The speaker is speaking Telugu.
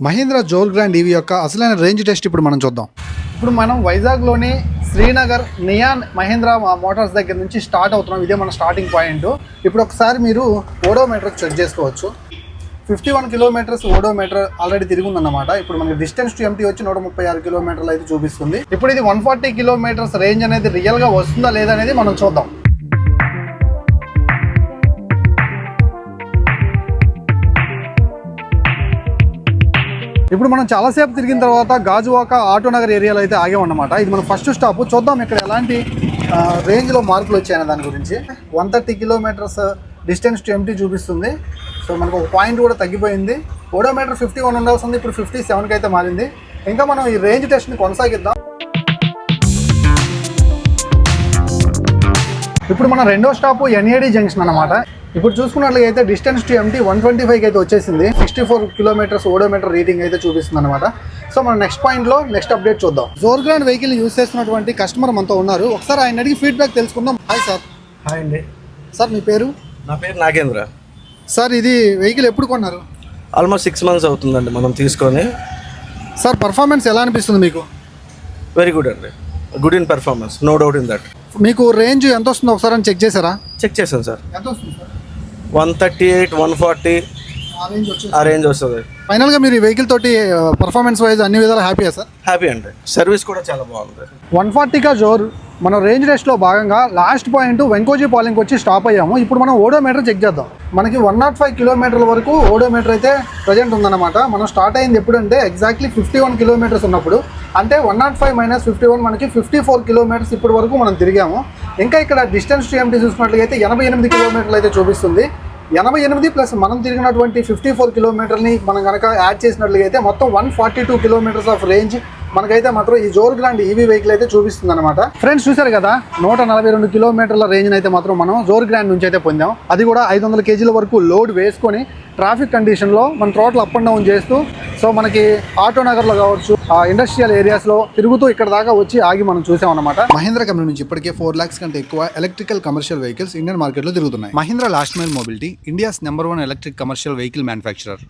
మహీంద్రా జోర్ గ్రాండ్ ఈవీ యొక్క అసలైన రేంజ్ టెస్ట్ ఇప్పుడు మనం చూద్దాం. ఇప్పుడు మనం వైజాగ్లోని శ్రీనగర్ నియాన్ మహీంద్రా మోటార్స్ దగ్గర నుంచి స్టార్ట్ అవుతున్నాం. ఇదే మన స్టార్టింగ్ పాయింట్. ఇప్పుడు ఒకసారి మీరు ఓడోమీటర్ చెక్ చేసుకోవచ్చు. 51 కిలోమీటర్స్ ఓడోమీటర్ ఆల్రెడీ తిరిగిందన్నమాట. ఇప్పుడు మనకి డిస్టెన్స్ టు ఎంటీ వచ్చి 136 కిలోమీటర్లు అయితే చూపిస్తుంది. ఇప్పుడు ఇది 140 కిలోమీటర్స్ రేంజ్ అనేది రియల్గా వస్తుందా లేదా అనేది మనం చూద్దాం. ఇప్పుడు మనం చాలాసేపు తిరిగిన తర్వాత గాజువాక ఆటోనగర్ ఏరియాలో అయితే ఆగామన్నమాట. ఇది మన ఫస్ట్ స్టాప్. చూద్దాం ఇక్కడ ఎలాంటి రేంజ్లో మార్పులు వచ్చాయన్న దాని గురించి. 130 కిలోమీటర్స్ డిస్టెన్స్ టు ఎంటీ చూపిస్తుంది. సో మనకు ఒక పాయింట్ కూడా తగ్గిపోయింది. ఓడోమీటర్ 51 ఉండాల్సింది, ఇప్పుడు 57కి అయితే మారింది. ఇంకా మనం ఈ రేంజ్ టెస్ట్ని కొనసాగిద్దాం. ఇప్పుడు మన రెండో స్టాప్ ఎన్ఏడి జంక్షన్ అన్నమాట. ఇప్పుడు చూసుకున్నట్లయితే డిస్టెన్స్ టు ఎంటీ 125కి అయితే వచ్చేసింది. 64 కిలోమీటర్స్ ఓడోమీటర్ రీడింగ్ అయితే చూపిస్తుంది అనమాట. సో మనం నెక్స్ట్ పాయింట్లో నెక్స్ట్ అప్డేట్ చూద్దాం. జోర్ గ్రాండ్ వెహికల్ యూజ్ చేస్తున్నటువంటి కస్టమర్ మనతో ఉన్నారు. ఒకసారి ఆయన అడిగి ఫీడ్బ్యాక్ తెలుసుకుందాం. Hi sir. హాయ్ అండి. సార్ మీ పేరు? నా పేరు నాగేంద్ర. సార్ ఇది వెహికల్ ఎప్పుడు కొన్నారు? ఆల్మోస్ట్ 6 months అవుతుందండి మనం తీసుకొని. సార్ పర్ఫార్మెన్స్ ఎలా అనిపిస్తుంది మీకు? వెరీ గుడ్ అండి, good in performance, no doubt in that. మీకు రేంజ్ ఎంత వస్తుందో ఒకసారి చెక్ చేశారా? చెక్ చేశాను సార్. ఎంత వస్తుంది సార్? 138, 140 ఆ రేంజ్ వస్తుంది. ఫైనల్గా మీరు ఈ వెహికల్ తోటి పర్ఫార్మెన్స్ వైజ్ అన్ని విధాలు హ్యాపీయా సార్? హ్యాపీ అండి, సర్వీస్ కూడా చాలా బాగుంది. 140గా జోర్ మనం రేంజ్ టెస్ట్లో భాగంగా లాస్ట్ పాయింట్ వెంకోజీ పాలెంకి వచ్చి స్టాప్ అయ్యాము. ఇప్పుడు మనం ఓడోమీటర్ చెక్ చేద్దాం. మనకి 105 కిలోమీటర్ల వరకు ఓడోమీటర్ అయితే ప్రజెంట్ ఉందన్నమాట. మనం స్టార్ట్ అయింది ఎప్పుడంటే ఎగ్జాక్ట్లీ 51 కిలోమీటర్స్ ఉన్నప్పుడు. అంటే 105 - 51 మనకి 54 కిలోమీటర్స్ ఇప్పటి వరకు మనం తిరిగాము. ఇంకా ఇక్కడ డిస్టెన్స్ టు ఎంటీ చూసుకున్నట్లయితే 88 కిలోమీటర్లు అయితే చూపిస్తుంది. 88 ప్లస్ మనం తిరిగినటువంటి 54 కిలోమీటర్ని మనం కనుక యాడ్ చేసినట్లయితే మొత్తం 142 కిలోమీటర్స్ ఆఫ్ రేంజ్ మనకైతే మాత్రం ఈ జోర్ గ్రాండ్ ఈవీ వెహికల్ అయితే చూపిస్తుంది అనమాట. ఫ్రెండ్స్ చూసారు కదా, 142 కిలోమీటర్ల రేంజ్ అయితే మాత్రం మనం జోర్ గ్రాండ్ నుంచి అయితే పొందాం. అది కూడా 500 kgల వరకు లోడ్ వేసుకొని ట్రాఫిక్ కండిషన్లో మన టోటల్ అప్ అండ్ డౌన్ చేస్తూ, సో మనకి ఆటోనగర్లో కావచ్చు, ఇండస్ట్రియల్ ఏరియాస్లో తిరుగుతూ ఇక్కడ దాకా వచ్చి ఆగి మనం చూసాం అనమాట. మహీంద్రా కంపెనీ నుంచి ఇప్పటికే 4 lakhs కంటే ఎక్కువ ఎలక్ట్రికల్ కమర్షియల్ వెహికల్స్ ఇండియన్ మార్కెట్లో తిరుగుతున్నాయి. Mahindra last mile mobility, India's number 1 electric commercial vehicle manufacturer.